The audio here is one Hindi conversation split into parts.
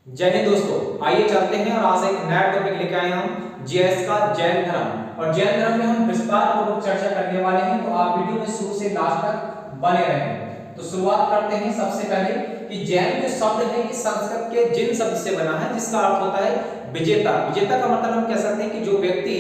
जय हिंद दोस्तों, आइए चलते हैं और आज एक नया टॉपिक लेके आए हम जीएस का जैन धर्म। और जैन धर्म में हम विस्तार पूर्वक चर्चा करने वाले हैं, तो आप वीडियो में शुरू से लास्ट तक बने रहें। तो शुरुआत करते हैं सबसे पहले कि जैन जो शब्द है ये संस्कृत के जिन शब्द से बना है, जिसका अर्थ होता है विजेता। विजेता का मतलब हम कह सकते हैं कि जो व्यक्ति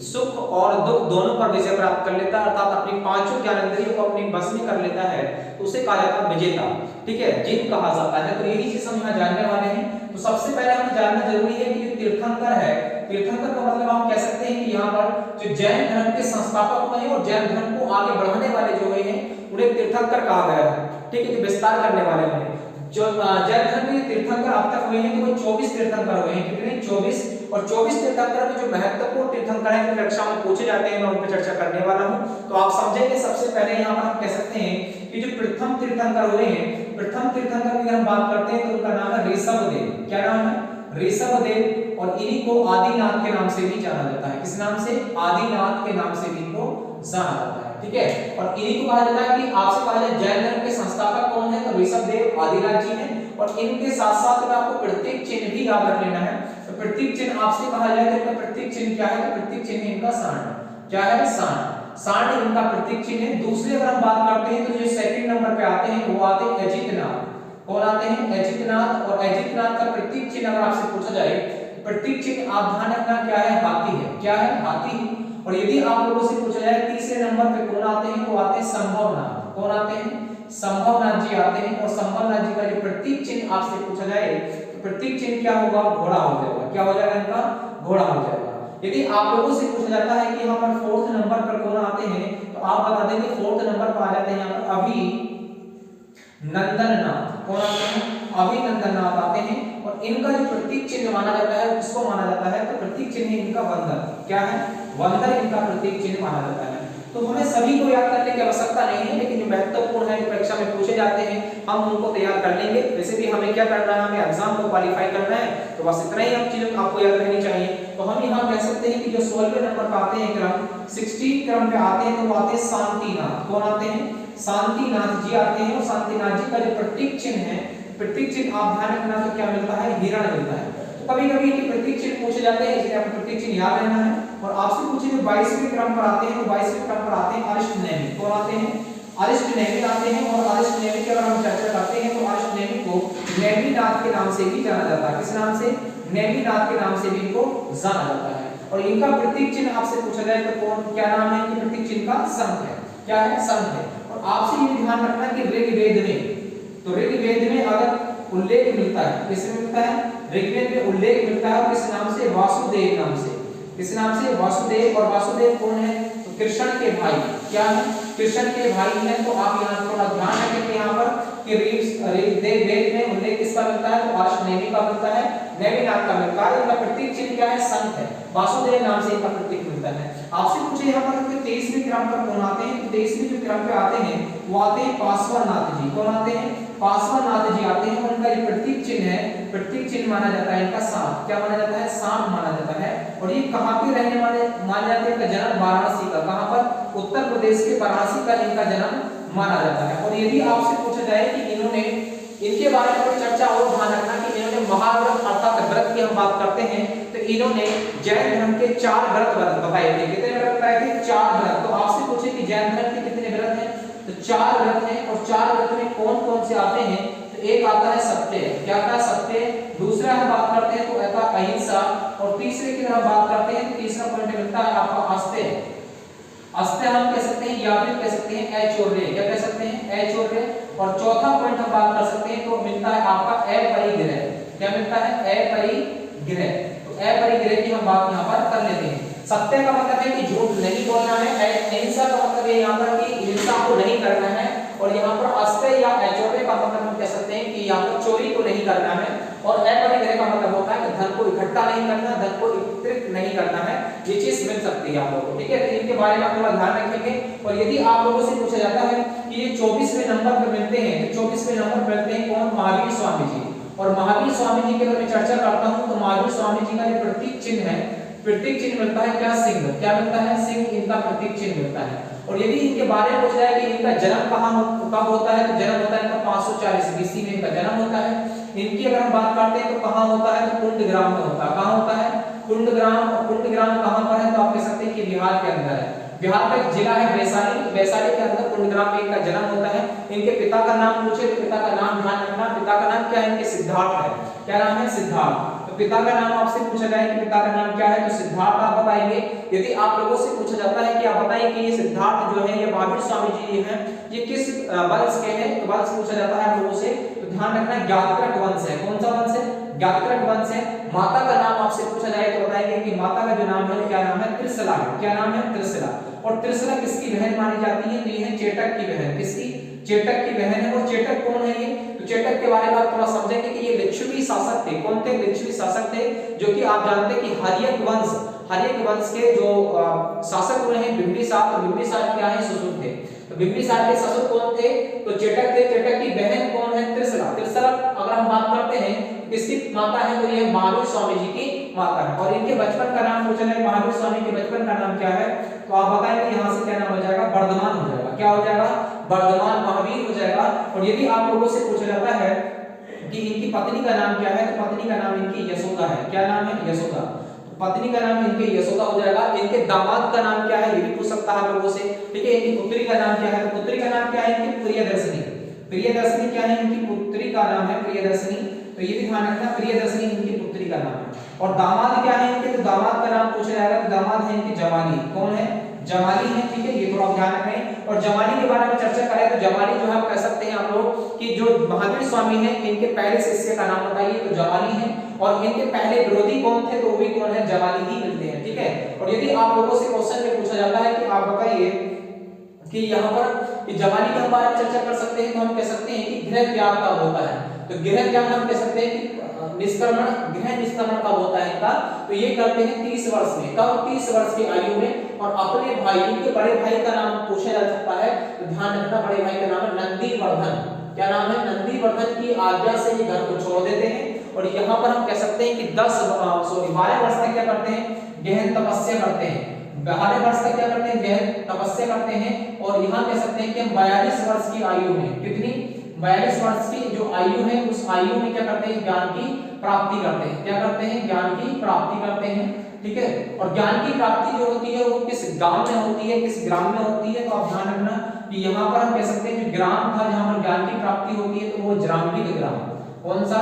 सुख और दुख दोनों पर विजय प्राप्त कर लेता है, अर्थात अपनी पांचों ज्ञानेंद्रियों को अपनी बस में कर लेता है, तो उसे कहा जाता है विजेता। ठीक है, जिन कहा जाता है। तो यही चीज हम यहाँ जानने वाले हैं। तो सबसे पहले हमें जानना जरूरी है कि जो तीर्थंकर है, तीर्थंकर का मतलब हम कह सकते हैं कि यहाँ पर जो जैन धर्म के संस्थापक हुए हैं और जैन धर्म को आगे बढ़ाने वाले जो हुए हैं उन्हें तीर्थंकर कहा गया है। ठीक है, जो विस्तार करने वाले हुए जो जैन धर्म के तीर्थंकर अब तक हुए हैं तो वो 24 तीर्थंकर हुए हैं। कितने? 24। और 24 तीर्थंकर में जो महत्वपूर्ण तीर्थंकर हैं जो कक्षा में पूछे जाते हैं, मैं उन पर चर्चा करने वाला हूं। तो आप समझेंगे सबसे पहले यहाँ पर हम कह सकते हैं कि जो प्रथम तीर्थंकर हुए हैं, प्रथम तीर्थंकर की हम बात करते हैं तो उनका नाम है ऋषभदेव। क्या नाम है? ऋषभदेव। और इन्हीं को आदिनाथ के नाम से भी जाना जाता है। किस नाम से? आदिनाथ के नाम से भी इनको जाना जाता है। ठीक है, और इन्हीं को कहा जाता है कि आपसे कहा जाए जैन धर्म के संस्थापक कौन है, तो ऋषभदेव आदिनाथ जी हैं। और इनके साथ साथ में आपको प्रतीक चिन्ह भी याद रख लेना है। तो प्रतीक चिन्ह आपसे कहा जाए तो इनका प्रतीक चिन्ह क्या है? तो प्रतीक चिन्ह इनका सांड। क्या है? सांड। सांड इनका प्रतीक चिन्ह है। दूसरे अगर हम बात करते हैं तो जो सेकंड नंबर पे आते हैं वो आते हैं अजितनाथ। कौन आते हैं? अजितनाथ। और अजितनाथ का प्रतीक चिन्ह अगर आपसे पूछा जाए, प्रतीक चिन्ह आप ध्यान रखना क्या है? हाथी है। क्या है? हाथी। और यदि आप लोगों से पूछा जाए तीसरे नंबर पे कौन आते हैं, तो आते हैं संभवनाथ। कौन आते हैं? संभवनाथ जी आते हैं। और संभवनाथ जी का जो प्रतीक चिन्ह आपसे पूछा जाए तो प्रतीक चिन्ह क्या होगा? घोड़ा हो जाएगा। क्या हो जाएगा इनका? घोड़ा हो जाएगा। यदि आप लोगों से पूछा जाता है कि यहाँ पर फोर्थ नंबर पर कौन आते हैं, तो आप बता देंगे फोर्थ नंबर पर आ जाते हैं यहाँ पर अभिनंदननाथ। कौन आते हैं? अभिनंदननाथ आते हैं। और इनका जो प्रतीक चिन्ह माना जाता है किसको माना जाता है? तो प्रतीक चिन्ह इनका बंदर। क्या है? बंदर इनका प्रतीक चिन्ह माना जाता है। तो हमें सभी को याद करने की आवश्यकता नहीं है, लेकिन जो महत्वपूर्ण है जो परीक्षा में पूछे जाते हैं हम उनको तैयार कर लेंगे। वैसे भी हमें क्या करना है? हमें एग्जाम को क्वालिफाई करना है, तो बस इतना ही हम चीजें आपको याद रहनी चाहिए। तो हम यहाँ कह सकते हैं कि जो 16वें नंबर पर आते हैं क्रम, 16 क्रम पे आते हैं तो वो आते हैं शांतिनाथ। कौन आते हैं? शांतिनाथ जी आते हैं। और शांतिनाथ जी का जो प्रतीक चिन्ह है, प्रतीक चिन्ह आप ध्यान रखना तो क्या मिलता है? हिरण मिलता है। तो कभी कभी इनके प्रतीक चिन्ह पूछे जाते हैं, इसलिए आपको प्रतीक चिन्ह याद रहना है। और आपसे पूछे जो 22वें क्रम पर आते हैं, तो 22वें क्रम पर आते हैं अरिष्टनेमि। कौन आते हैं? अरिष्टनेमि आते हैं। और अरिष्टनेमि की अगर हम चर्चा करते हैं तो अरिष्टनेमि को नेमिनाथ के नाम से भी जाना जाता है। किस नाम से? नेमिनाथ के नाम से भी इनको जाना जाता है। और इनका प्रतीक चिन्ह आपसे पूछा जाए तो कौन, क्या नाम है? इनके प्रतीक चिन्ह का शंख है। क्या है? शंख है। और आपसे ये ध्यान रखना कि ऋग्वेद में, तो ऋग्वेद में अगर उल्लेख मिलता है, किसमें मिलता है? ऋग्वेद में उल्लेख मिलता है किस नाम से? वासुदेव नाम से। किस नाम से? वासुदेव। और वासुदेव कौन है? तो कृष्ण के भाई। क्या है? कृष्ण के भाई हैं। तो आप यहाँ थोड़ा ध्यान रखें कि यहाँ पर कि ऋग्वेद में उल्लेख किसका मिलता है? तो अरिष्टनेमि का मिलता है, नेमिनाथ का मिलता है। इनका प्रतीक चिन्ह क्या है? शंख है। वासुदेव नाम से इनका प्रतीक मिलता है। आपसे पूछे यहाँ पर 23वें क्रम पर कौन आते हैं, तो 23वें जो क्रम पे आते हैं वो आते हैं पार्श्वनाथ जी। कौन आते हैं? पार्श्वनाथ जी आते हैं। उनका जो प्रतीक चिन्ह है, प्रतीक चिन्ह माना जाता है इनका सांप। क्या माना जाता है? सांप माना जाता है। और ये कहाँ के रहने वाले माने जाते हैं? इनका जन्म वाराणसी का। कहाँ पर? उत्तर प्रदेश के वाराणसी का इनका जन्म माना जाता है। और यदि आपसे पूछा जाए कि इन्होंने, इनके बारे में कोई चर्चा और ध्यान रखना कि इन्होंने महाव्रत अर्थात व्रत की हम बात करते हैं तो इन्होंने जैन धर्म के 4 व्रत बताए थे। कितने व्रत बताए थे? 4 व्रत। तो आपसे पूछे कि जैन धर्म के कितने व्रत हैं, तो 4 व्रत हैं। और 4 व्रत में कौन कौन से आते हैं? तो एक आता है सत्य। क्या आता है? सत्य। दूसरा हम बात करते हैं तो आता अहिंसा। और तीसरे की हम बात करते हैं तो तीसरा पॉइंट मिलता है आपका अस्तेय। अस्तेय हम कह सकते हैं या फिर कह सकते हैं अचौर्य। क्या कह सकते हैं? अचौर्य। और चौथा पॉइंट हम बात कर सकते हैं तो मिलता है आपका अपरिग्रह। क्या मिलता है? अपरिग्रह। तो अपरिग्रह की हम बात यहाँ पर कर लेते हैं। सत्य का मतलब है कि झूठ नहीं बोलना है। अहिंसा का मतलब है यहाँ पर कि हिंसा को नहीं करना है। और यहाँ पर अस्तेय या अचौर्य का मतलब हम कह सकते हैं कि यहाँ पर चोरी को नहीं करना है। और अपरिग्रह का मतलब होता है कि धन को इकट्ठा नहीं करना, धन को एकत्रित नहीं करना है। ये चीज मिल सकती है आप लोगों को। ठीक है, तो इनके बारे में आप थोड़ा ध्यान रखेंगे। और यदि आप लोगों से पूछा जाता है कि ये 24वें नंबर पर मिलते हैं, तो 24वें नंबर पर मिलते हैं कौन? महावीर स्वामी जी। और महावीर स्वामी जी की अगर मैं चर्चा करता हूं तो महावीर स्वामी जी का जो प्रतीक चिन्ह है, प्रतीक चिन्ह मिलता है क्या? सिंह। क्या मिलता है? सिंह इनका प्रतीक चिन्ह मिलता है। और यदि इनके बारे में पूछा जाए कि इनका जन्म कब होता है, तो जन्म होता है इनका 540 BC में इनका जन्म होता है। इनकी अगर हम बात करते हैं तो कहाँ होता है, तो कुंडग्राम में होता है। कहाँ होता है, कुंडग्राम। और कुंडग्राम कहाँ पर है, तो आप कह सकते हैं कि बिहार के अंदर है। बिहार का एक जिला है वैशाली, वैशाली के अंदर कुंडग्राम में इनका जन्म होता है। इनके पिता का नाम पूछे तो पिता का नाम ध्यान रखना, पिता का नाम क्या है, इनके सिद्धार्थ है। क्या नाम है, सिद्धार्थ। तो पिता का नाम आपसे पूछा जाए कि पिता का नाम क्या है, तो सिद्धार्थ आप बताएंगे। यदि आप लोगों से पूछा जाता है कि आप बताइए कि ये सिद्धार्थ जो है, ये महावीर स्वामी जी हैं, ये किस वंश के हैं, तो वंश पूछा जाता है आप लोगों से, तो ध्यान रखना ज्ञातृक वंश है। कौन सा वंश है, ज्ञातृक वंश है। माता का नाम आपसे पूछा जाए तो बताएंगे कि माता का जो नाम है क्या नाम है, त्रिशला है। क्या नाम है, त्रिशला। और त्रिशला किसकी बहन मानी जाती है, तो ये है चेटक की बहन। किसकी, चेटक की बहन है। और चेटक कौन है ये, तो चेटक के बारे में आप थोड़ा समझेंगे कि ये लिच्छवी शासक थे। कौन थे, लिच्छवी शासक थे, जो कि आप जानते हैं कि हर्यक वंश के जो शासक हुए हैं बिंबिसार। तो बिंबिसार क्या है, ससुर थे। तो बिंबिसार के ससुर कौन थे, तो चेटक थे। चेटक की बहन कौन है, त्रिशला। त्रिशला अगर हम बात करते हैं किसकी माता है, तो ये महावीर स्वामी जी की माता है। और इनके बचपन का नाम पूछा जाए, महावीर स्वामी के बचपन का नाम क्या है, तो आप बताएंगे यहाँ से क्या नाम हो जाएगा, वर्धमान हो जाएगा। क्या हो जाएगा, वर्धमान महावीर हो जाएगा। और यदि आप लोगों से पूछा जाता है कि इनकी पत्नी का नाम क्या है, तो पत्नी का नाम इनकी यशोदा है। क्या नाम है, यशोदा। तो पत्नी का नाम इनके यशोदा हो जाएगा। इनके दामाद का नाम क्या है, ये भी पूछ सकता है लोगों से। ठीक है, इनकी पुत्री का नाम क्या है, तो पुत्री का नाम क्या है, इनकी प्रियदर्शनी। प्रियदर्शनी क्या है, इनकी पुत्री का नाम है प्रियदर्शनी। तो ये भी ध्यान रखना, प्रियदर्शनी इनकी पुत्री का नाम है। और दामाद क्या है इनके, तो दामाद का नाम पूछा जाएगा, तो दामाद है इनके जमाली। कौन है, जमाली है। ठीक है, ये थोड़ा ध्यान रखें। और जमाली के बारे में चर्चा करें तो जमाली जो है आप कह सकते हैं आप लोग कि जो महावीर स्वामी हैं, इनके पहले शिष्य का नाम बताइए, तो जमाली है। और इनके पहले विरोधी कौन थे, तो वो भी कौन है, जमाली ही मिलते हैं। ठीक है, और यदि आप लोगों से क्वेश्चन में पूछा जाता है कि आप बताइए कि यहाँ पर जमाली के बारे में चर्चा कर सकते हैं, तो हम कह सकते हैं कि गृह त्याग कब होता है। तो गृह त्याग हम कह सकते हैं कि निष्क्रमण, गृह निष्क्रमण कब होता है इनका, तो ये करते हैं 30 वर्ष में। कब, 30 वर्ष की आयु में। और अपने भाई, इनके बड़े भाई का नाम पूछा जा सकता है, तो ध्यान रखना, बड़े भाई का नाम है नंदीवर्धन। क्या नाम है, नंदीवर्धन की आज्ञा से ये घर को छोड़ देते हैं। और यहाँ पर हम कह सकते हैं कि 12 वर्ष तक क्या करते हैं, गहन तपस्या करते हैं। 12 वर्ष तक क्या करते हैं, गहन तपस्या करते हैं। और यहाँ कह सकते हैं कि हम 42 वर्ष की आयु में, कितनी, 42 वर्ष की जो आयु है, उस आयु में क्या करते हैं, ज्ञान की प्राप्ति करते हैं। क्या करते हैं, ज्ञान की प्राप्ति करते हैं। ठीक है, और ज्ञान की प्राप्ति जो होती है वो किस गांव में होती है, किस ग्राम में होती है, तो आप ध्यान रखना कि यहाँ पर हम कह सकते हैं जो ग्राम था जहाँ पर ज्ञान की प्राप्ति होती है, तो वो जराम्बिक ग्राम। कौन सा,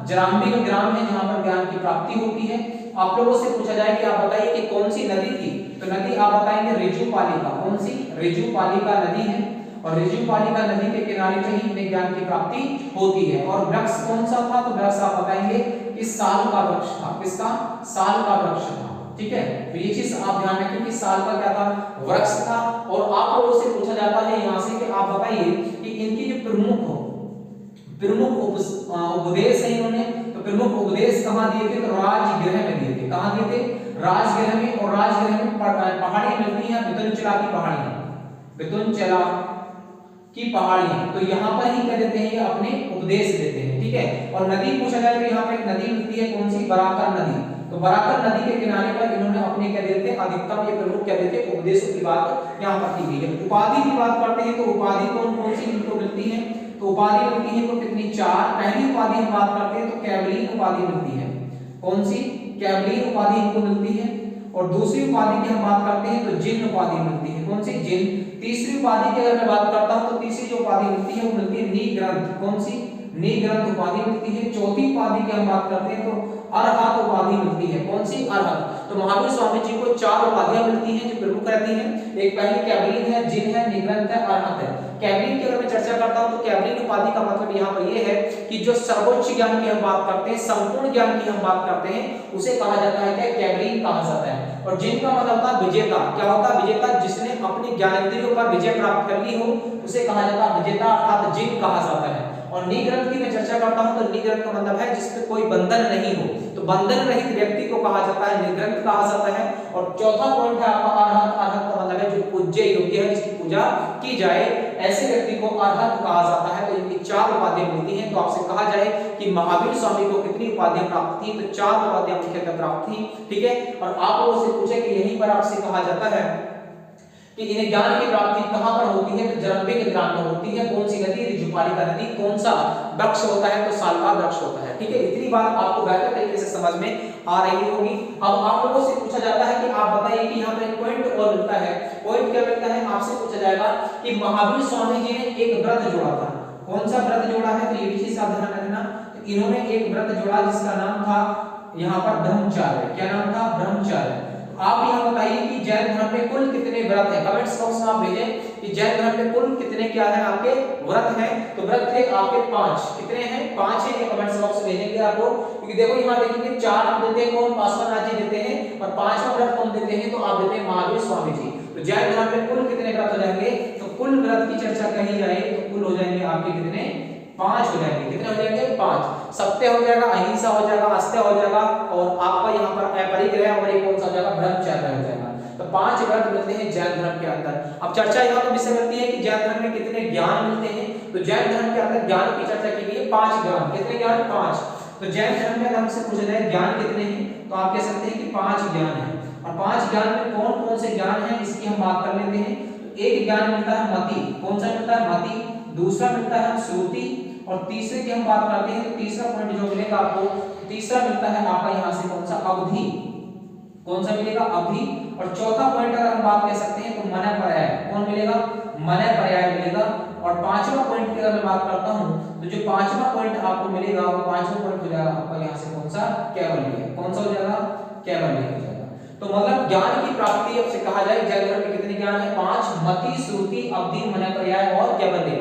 जराम्बिक ग्राम है जहाँ पर ज्ञान की प्राप्ति होती है। आप लोगों से पूछा जाए कि आप बताइए कि कौन सी नदी थी, तो नदी आप बताएंगे ऋजुपालिका। कौन सी, ऋजुपालिका नदी है। और ऋजुपालिका नदी के किनारे पे ही इन्हें ज्ञान की प्राप्ति होती है। और वृक्ष कौन सा था, तो वृक्ष आप बताएंगे कि साल का वृक्ष था। किसका, साल का वृक्ष था। ठीक है, तो ये चीज आप ध्यान रखें कि साल का क्या था, वृक्ष था। और आप लोगों से पूछा जाता है यहाँ से कि आप बताइए कि इनकी जो प्रमुख उपदेश है इन्होंने, तो प्रमुख उपदेश कहाँ दिए थे, तो राजगृह में दिए थे। कहाँ दिए थे, राजगृह में। और राजगृह में पहाड़ी मिलती है, बितुंचला की पहाड़ियां, बितुंचला की पहाड़ियां। तो यहाँ पर ही क्या देते हैं, ये अपने उपदेश देते हैं। ठीक है, और नदी पूछा जाए तो यहाँ पे एक नदी मिलती है, कौन सी, बराकर नदी। तो बराकर नदी के किनारे पर इन्होंने अपने क्या देते हैं, अधिकतम ये प्रमुख क्या देते हैं, उपदेशों की बात यहाँ पर की गई है। उपाधि की बात करते हैं तो उपाधि कौन सी इनको मिलती है, तो उपाधि मिलती है तो कितनी, 4। पहली उपाधि हम बात करते हैं तो कैवलीन उपाधि मिलती है। कौन सी, कैवलीन उपाधि इनको मिलती है। और दूसरी उपाधि की हम बात करते हैं तो जिन उपाधि मिलती है। कौन सी, जिन। तीसरी उपाधि की अगर मैं बात करता हूं तो तीसरी जो उपाधि मिलती है वो मिलती है निग्रंथ। कौन सी, निग्रंथ उपाधि मिलती है। चौथी उपाधि की हम बात करते हैं तो अरहत उपाधि मिलती है। कौन सी, अरहत। तो महावीर स्वामी जी को 4 उपाधियां मिलती हैं जो प्रमुख रहती हैं। एक पहली कैवलीन है, जिन है, निग्रंथ है, अरहत है। कैवलीन की अगर मैं चर्चा करता हूं तो कैवलीन उपाधि का मतलब यहाँ पर ये है कि जो सर्वोच्च ज्ञान की हम बात करते हैं, संपूर्ण ज्ञान की हम बात करते हैं, उसे कहा जाता है क्या, कैवलीन कहा जाता है। और जिन का मतलब होता है विजेता। क्या होता है, विजेता। जिसने अपनी ज्ञानेंद्रियों पर विजय प्राप्त कर ली हो उसे कहा जाता है विजेता, अर्थात जिन कहा जाता है। और निग्रंथ की मैं चर्चा करता हूं तो निग्रंथ का मतलब है जिसपे कोई बंधन नहीं हो, तो बंधन रहित व्यक्ति को कहा जाता है निग्रंथ कहा जाता है। और चौथा पॉइंट है आपका अरहत। अरहत का मतलब है जो पूज्य योग्य है, जिसकी पूजा की जाए, ऐसे व्यक्ति को अरहत कहा जाता है। तो इनकी 4 उपाधियां मिलती हैं। तो आपसे कहा जाए कि महावीर स्वामी को कितनी उपाधियां प्राप्त थी, तो 4 उपाधियां मुख्यतः प्राप्त थी। ठीक है, और आप लोगों से पूछे कि यहीं पर आपसे कहा जाता है कि इन्हें ज्ञान की प्राप्ति कहां पर होती है, तो जरंबे के ग्राम में होती है। कौन सी नदी, ऋजुपालिका नदी। कौन सा वृक्ष होता है, तो साल का वृक्ष होता है। ठीक है, इतनी बात आपको बेहतर तरीके से समझ में आ रही होगी। अब आप लोगों से पूछा जाता है कि आप बताइए कि यहाँ पर एक पॉइंट और मिलता है। पॉइंट क्या मिलता है, आपसे पूछा जाएगा कि महावीर स्वामी जी ने एक व्रत जोड़ा था। कौन सा व्रत जोड़ा है, तो ये भी चीज आप ध्यान रखना। तो इन्होंने एक व्रत जोड़ा जिसका नाम था यहाँ पर ब्रह्मचार्य। क्या नाम था, ब्रह्मचार्य। आप यहाँ बताइए कि जैन धर्म में कुल कितने व्रत हैं, कमेंट्स बॉक्स में आप भेजें कि जैन धर्म में कुल कितने क्या है आपके व्रत हैं। तो व्रत थे आपके 5। कितने हैं, 5 हैं। ये कमेंट्स बॉक्स में भेजेंगे आपको, क्योंकि देखो यहाँ देखेंगे 4 देते हैं कौन, पार्श्वनाथ जी देते हैं, और 5वां व्रत कौन देते हैं, तो आप देते हैं महावीर स्वामी जी। तो जैन धर्म में कुल कितने व्रत हो जाएंगे, तो कुल व्रत की चर्चा कही जाए तो कुल हो जाएंगे आपके कितने, 5 हो जाएंगे। कितने हो जाएंगे, 5। सत्य हो जाएगा, अहिंसा हो जाएगा, अस्त्य हो जाएगा, और आपका यहाँ पर अपरिग्रह और एक कौन सा हो जाएगा, ब्रह्मचर्य हो जाएगा। तो 5 व्रत मिलते हैं जैन धर्म के अंदर। अब चर्चा यहाँ पर विषय मिलती है कि जैन धर्म में कितने ज्ञान मिलते हैं। तो जैन धर्म के अंदर ज्ञान की चर्चा की गई है, 5 ज्ञान। कितने ज्ञान, 5। तो जैन धर्म में हमसे पूछा जाए ज्ञान कितने हैं, तो आप कह सकते हैं कि 5 ज्ञान है। और 5 ज्ञान में कौन कौन से ज्ञान है इसकी हम बात कर लेते हैं। तो एक ज्ञान मिलता है मति। कौन सा मिलता है, मति। दूसरा मिलता है श्रुति, और तीसरे की हम बात करते हैं तो तीसरा पॉइंट जो मिलेगा आपको, तीसरा मिलता है आपका यहाँ से कौन सा, अवधि। कौन सा मिलेगा, अवधि। और चौथा पॉइंट अगर हम बात कह सकते हैं तो मन पर्याय। कौन मिलेगा, मन पर्याय मिलेगा। और 5वां पॉइंट की अगर मैं बात करता हूं तो जो 5वां पॉइंट आपको मिलेगा वो 5वां पॉइंट हो जाएगा आपका यहाँ से कौन सा, कैवल्य। कौन सा हो जाएगा, कैवल्य हो जाएगा। तो मतलब ज्ञान की प्राप्ति अब से कहा जाए जैन धर्म में कितने ज्ञान है, 5। मति, श्रुति, अवधि, मन पर्याय और कैवल्य।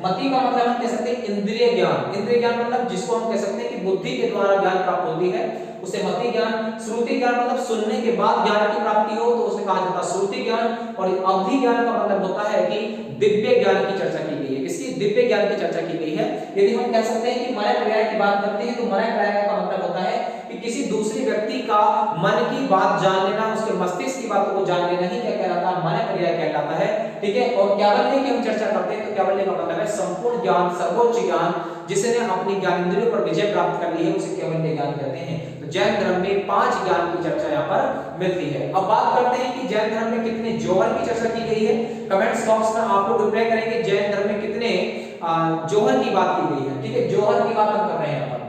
मति का मतलब हम कह सकते हैं इंद्रिय ज्ञान। इंद्रिय ज्ञान मतलब जिसको हम कह सकते हैं कि बुद्धि के द्वारा ज्ञान प्राप्त होती है, उसे मति ज्ञान। श्रुति ज्ञान मतलब सुनने के बाद ज्ञान की प्राप्ति हो तो उसे कहा जाता है श्रुति ज्ञान। और अवधि ज्ञान का मतलब होता है कि दिव्य ज्ञान की चर्चा की गई है। किसकी, दिव्य ज्ञान की चर्चा की गई है। यदि हम कह सकते हैं कि मन पर्याय की बात करते हैं तो मन पर्याय का मतलब होता है कि किसी दूसरे व्यक्ति का मन की बात जान लेना, उसके मस्तिष्क की बातों को जान लेना ही क्या कहलाता है, मन पर्याय कहलाता है। ठीक है, और कैवल्य की हम चर्चा करते हैं तो कैवल्य का मतलब है संपूर्ण ज्ञान, सर्वोच्च ज्ञान, जिसने अपनी ज्ञानेंद्रियों पर विजय प्राप्त कर ली है उसे कैवल्य ज्ञान कहते हैं। तो जैन धर्म में 5 ज्ञान की चर्चा यहाँ पर मिलती है। अब बात करते हैं कि जैन धर्म में कितने जौहर की चर्चा की गई है। कमेंट्स बॉक्स में आप लोग रिप्लाई करेंगे जैन धर्म में कितने जौहर की बात की गई है। ठीक है, जौहर की बात हम कर रहे हैं यहाँ पर।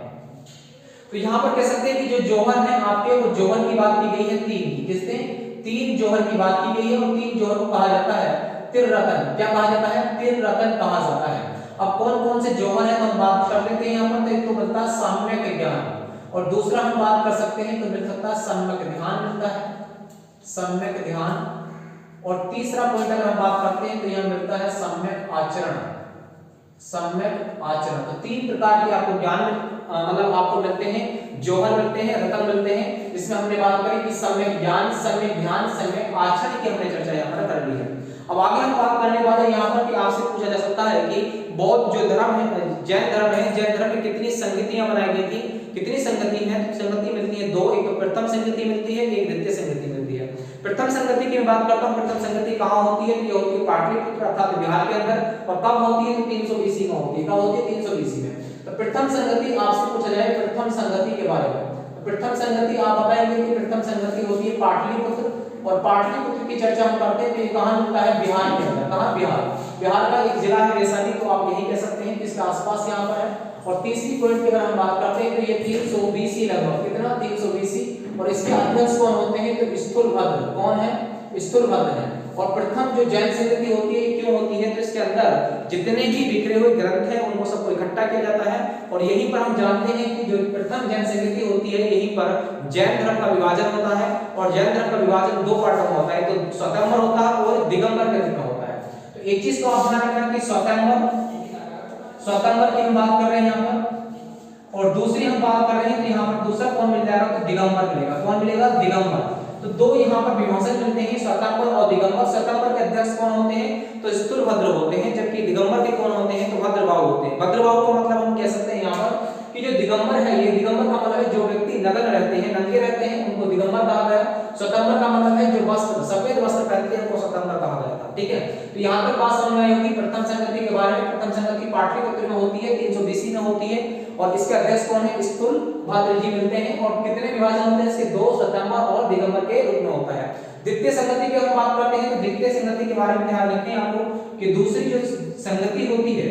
तो यहाँ पर कह सकते हैं कि जो जौहर है आपके, वो जौहर की बात की गई है 3। किसने, 3 जौहर की बात की गई है। और 3 जौहर को कहा जाता है त्रिरत्न। क्या कहा जाता है, त्रिरत्न कहा जाता है। अब कौन कौन से जौहर है तो हम बात कर लेते हैं यहाँ पर। तो एक तो मिलता है सम्यक ज्ञान, और दूसरा हम बात कर सकते हैं तो मिल सकता है सम्यक ध्यान मिलता है, सम्यक ध्यान। और तीसरा पॉइंट अगर हम बात करते हैं तो यहाँ मिलता है सम्यक आचरण, सम्यक आचरण। तो 3 प्रकार के आपको ज्ञान मतलब आपको मिलते हैं, जौहर मिलते हैं, रत्न मिलते हैं। इसमें हमने बात करी कि सम्यक ज्ञान, सम्यक ध्यान, सम्यक आचरण की हमने चर्चा यहाँ पर कर ली है। अब आगे हम बात करने वाले यहाँ पर कि आपसे पूछा जा सकता है कि बौद्ध जो धर्म है, जैन धर्म है, जैन धर्म में कितनी संगतियां बनाई गई थी। कितनी संगति है, संगति मिलती है 2। एक तो प्रथम संगति मिलती है, एक द्वितीय संगति मिलती है। प्रथम संगति की मैं बात करता हूँ, प्रथम संगति कहाँ होती है, तो ये होती है पाटलिपुत्र अर्थात बिहार के अंदर। और कब होती है, तो 300 BC में होती है। कब होती है, 300 BC में। तो प्रथम संगति आपसे पूछा जाए प्रथम संगति के बारे में, तो प्रथम संगति आप बताएंगे कि प्रथम संगति होती है पाटलिपुत्र। और पाटलिपुत्र की चर्चा हम करते हैं तो ये कहाँ मिलता है, बिहार के अंदर। कहाँ, बिहार। बिहार का एक जिला है वैशाली, तो आप यही कह सकते हैं कि इसके आसपास यहाँ पर है। और तीसरी पॉइंट की अगर हम बात करते हैं तो ये 300 BC लगभग, कितना, 300 BC। और इसके अध्यक्ष कौन होते हैं, तो स्थूलभद्र। कौन है, स्थूलभद्र है। और प्रथम जो जैन संगति होती है क्यों होती है, तो इसके अंदर जितने भी बिखरे हुए ग्रंथ हैं उनको सबको इकट्ठा किया जाता है। और यहीं पर हम जानते हैं कि जो प्रथम जैन संगति होती है यहीं पर जैन धर्म का विभाजन होता है। और जैन धर्म का विभाजन 2 पार्टों में होता है, तो स्वयंवर होता है और दिगंबर के रूप में होता है। तो एक चीज को आप ध्यान रखना कि स्वयंवर की हम बात कर रहे हैं यहाँ पर, और दूसरी हम बात कर रहे हैं तो यहाँ पर दूसरा कौन मिल जाएगा, तो दिगंबर मिलेगा। कौन मिलेगा, दिगंबर। तो 2 यहाँ पर विभाजन मिलते हैं, स्वयंवर और दिगंबर। स्वयंवर के अध्यक्ष कौन होते हैं, तो स्थूलभद्र होते हैं, जबकि दिगंबर के कौन होते हैं, तो भद्रबाहु होते हैं। भद्रबाहु का मतलब हम कह सकते हैं यहाँ पर कि जो दिगंबर है, ये दिगंबर का मतलब है जो व्यक्ति नग्न रहते हैं, नंगे रहते हैं, उनको दिगंबर कहा गया। स्वतंबर का मतलब है जो वस्त्र सफेद वस्त्र पहनते हैं उनको स्वतंबर कहा गया था। ठीक है, तो यहाँ तक बात समझ में आई होगी प्रथम संगति के बारे में। प्रथम संगति पाटलिपुत्र में होती है, 320 में होती है और इसके अध्यक्ष कौन है? स्थूलभद्र जी मिलते हैं। और कितने विभाजन होते हैं इसके? 2 स्वतंबर और दिगंबर के रूप में होता है। द्वितीय संगति की अगर बात करते हैं तो द्वितीय संगति के बारे में ध्यान रखें आप लोग कि दूसरी जो संगति होती है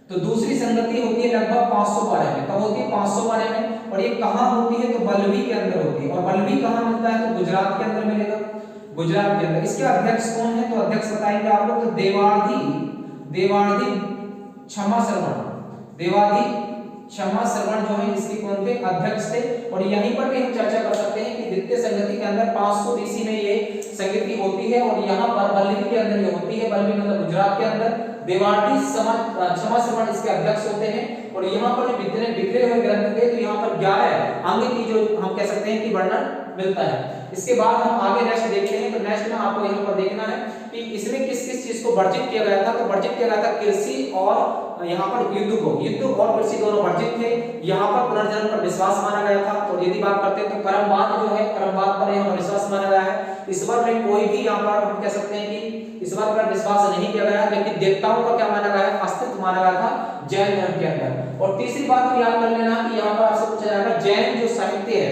तो दूसरी संगति होती है लगभग 500 पारे में। कब होती है? 500 पारे में। और ये कहां होती है? तो बल्लवी के अंदर होती है। और बल्लवी कहां मिलता है? तो गुजरात के अंदर मिलेगा, गुजरात के अंदर। इसके अध्यक्ष कौन है? तो अध्यक्ष बताएंगे आप लोग तो देवार्धी क्षमा श्रवण जो है इसके कौन थे? अध्यक्ष थे। और यहीं पर भी हम चर्चा कर सकते हैं कि द्वितीय संगति के अंदर 500 BC में ये संगति होती है और यहाँ पर बल्लवी के अंदर ये होती है। बल्लवी मतलब गुजरात के अंदर। देवार्धी क्षमा श्रवण इसके अध्यक्ष होते हैं। और यहाँ पर जो बिखरे हुए ग्रंथ थे तो यहाँ पर 11 अंग की जो हम कह सकते हैं कि वर्णन मिलता है। इसके बाद हम आगे नेक्स्ट देखते हैं। तो नेक्स्ट में आपको यहाँ पर देखना है कि इसमें किस किस चीज को वर्जित किया गया था। तो वर्जित किया गया था कृषि और यहाँ पर युद्ध को। युद्ध और कृषि दोनों वर्जित थे। यहाँ पर पुनर्जन्म पर विश्वास माना गया था। और यदि बात करते हैं तो कर्मवाद जो है, कर्मवाद पर यहाँ विश्वास माना गया है। ईश्वर में कोई भी यहाँ पर हम कह सकते हैं कि ईश्वर पर विश्वास नहीं किया गया, लेकिन देवताओं का क्या माना गया है? अस्तित्व माना गया था जैन धर्म के अंदर। और तीसरी बात याद कर लेना कि यहाँ पर आपसे पूछा जाएगा जैन जो साहित्य है,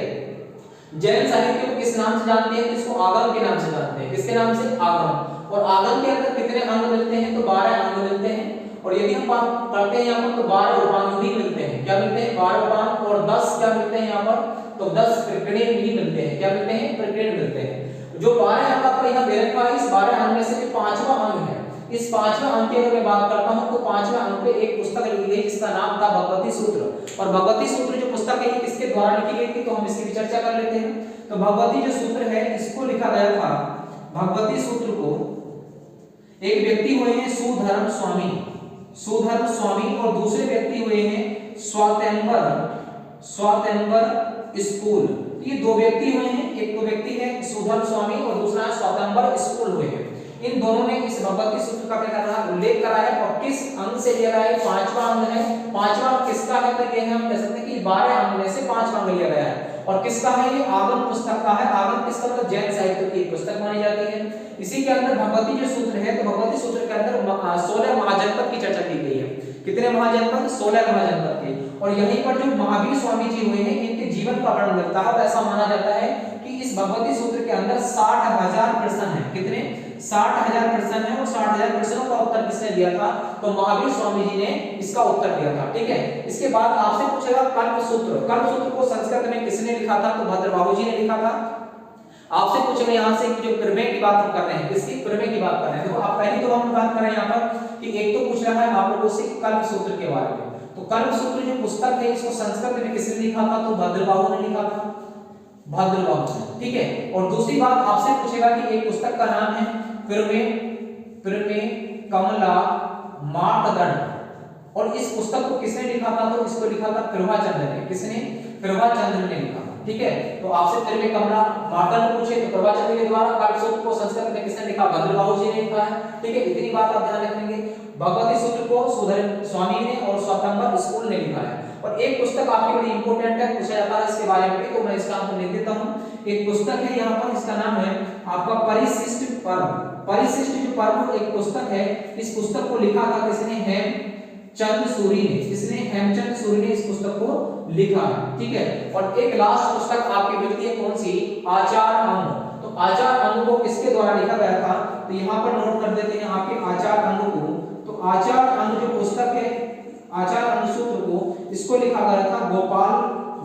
जैन साहित्य को किस नाम से जानते हैं? इसको आगम के नाम से जानते हैं। किसके नाम से? आगम। और आगम के अंदर कितने अंग मिलते हैं? तो 12 अंग मिलते हैं। और यदि हम बात करते हैं यहाँ पर तो 12 उपांग भी मिलते हैं। क्या मिलते हैं? 12 उपांग। और 10 क्या मिलते हैं यहाँ पर? तो 10 प्रकीर्ण भी मिलते हैं। क्या मिलते हैं? प्रकीर्ण मिलते हैं। जो 12 अंग आपको यहाँ दे रखा है, इस 12 अंग में से जो 5वां अंग है, इस 5वें अंग की अगर मैं बात करता हूं तो 5वें अंग पे एक पुस्तक लिखी गई जिसका नाम था भगवती सूत्र। और भगवती सूत्र जो पुस्तक है किसके द्वारा लिखी गई थी? तो हम इसकी भी चर्चा कर लेते हैं। तो भगवती जो सूत्र है इसको लिखा गया था, भगवती सूत्र को एक व्यक्ति हुए हैं सुधर्म स्वामी और दूसरे व्यक्ति हुए हैं स्वातंबर स्कूल। ये दो व्यक्ति हुए हैं, एक तो व्यक्ति है सुधर्म स्वामी और दूसरा स्वातंबर स्कूल हुए हैं। इन दोनों ने इस भगवती सूत्र का क्या करा? उल्लेख करा है। और किस अंग से लिया गया है? 5वां अंग है। 5वां अंग किसका है? तो ये हम कह सकते हैं कि 12 अंग में से 5वां अंग लिया गया है। और किसका है? ये आगम पुस्तक का है। आगम किसका? मतलब जैन साहित्य की पुस्तक मानी जाती है। इसी के अंदर भगवती जो सूत्र है तो भगवती सूत्र के अंदर 16 महाजनपद की चर्चा की गई है। कितने महाजनपद? 16 महाजनपद के। और यहीं पर जो महावीर स्वामी जी हुए हैं इनके जीवन का वर्णन मिलता है। ऐसा माना जाता है कि इस भगवती सूत्र के अंदर 60,000 प्रश्न है। कितने? 60,000 प्रश्न है। और 60,000 प्रश्नों का उत्तर किसने दिया था? तो महावीर स्वामी जी ने इसका उत्तर दिया था। ठीक है, इसके बाद आपसे पूछेगा कल्पसूत्र। कल्पसूत्र को संस्कृत में किसने लिखा था? तो भद्रबाहु जी ने लिखा था। आपसे पूछेगा यहाँ से कि जो प्रमेय की बात हम कर रहे हैं, किसकी प्रमेय की बात कर रहे हैं? देखो आप पहली तो हम बात कर रहे हैं यहाँ पर कि एक तो पूछ रहा है आप लोगों से कल्पसूत्र के बारे में। तो कल्पसूत्र जो पुस्तक है इसको संस्कृत में किसने लिखा था? तो भद्रबाहु ने लिखा था, भद्रबाहु ने। ठीक है, और दूसरी बात आपसे पूछेगा कि एक पुस्तक का नाम है प्रमेय कमला मार्तंड। और इस पुस्तक को किसने लिखा था? तो इसको लिखा था प्रभाचंद्र ने। किसने? प्रभाचंद्र ने लिखा। ठीक है, तो आपसे प्रमेय कमला मार्तंड पूछे तो प्रभाचंद्र के द्वारा। कल्पसूत्र को संस्कृत में किसने लिखा? भद्रबाहु जी ने लिखा है। ठीक है, इतनी बात आप ध्यान रखेंगे। भगवती सूत्र को सुधर्म स्वामी ने और स्वातंबर स्कूल ने लिखा है। और एक पुस्तक आपकी बड़ी इंपॉर्टेंट है, पूछा जाता है इसके बारे में भी, तो मैं इसका आपको लिख देता हूं। एक पुस्तक है यहाँ पर, इसका नाम है आपका परिशिष्ट पर्व। परिशिष्ट जो पर्व एक पुस्तक है, इस पुस्तक को लिखा था किसने? हेमचंद सूरी ने। किसने? हेमचंद सूरी ने इस पुस्तक को लिखा है। ठीक है, और एक लास्ट पुस्तक आपकी मिलती है कौन सी? आचार अंग। तो आचार अंग को किसके द्वारा लिखा गया था? तो यहाँ पर नोट कर देते हैं आपके आचार अंग को। तो आचार अंग जो पुस्तक है, आचार अंग सूत्र को इसको लिखा गया था गोपाल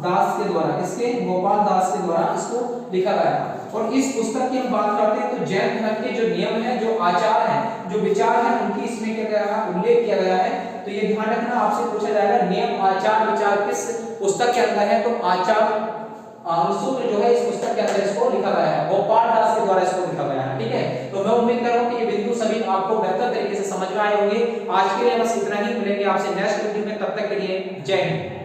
दास के द्वारा। इसके गोपाल दास के द्वारा इसको लिखा गया था। और इस पुस्तक की हम बात करते हैं तो जैन धर्म के जो नियम है, जो आचार है, जो विचार है, उनकी इसमें क्या गया है? उल्लेख किया गया है। तो ये ध्यान रखना, आपसे पूछा जाएगा नियम आचार विचार किस पुस्तक के अंदर है? तो आचार सूत्र जो है इस पुस्तक के अंदर इसको लिखा गया है, गोपाल दास के द्वारा इसको लिखा गया है। ठीक है, तो मैं उम्मीद कर रहा हूं कि ये बिंदु सभी आपको बेहतर तरीके से समझ में आए होंगे। आज के लिए बस इतना ही, मिलेंगे आपसे नेक्स्ट वीडियो में, तब तक के लिए जय हिंद।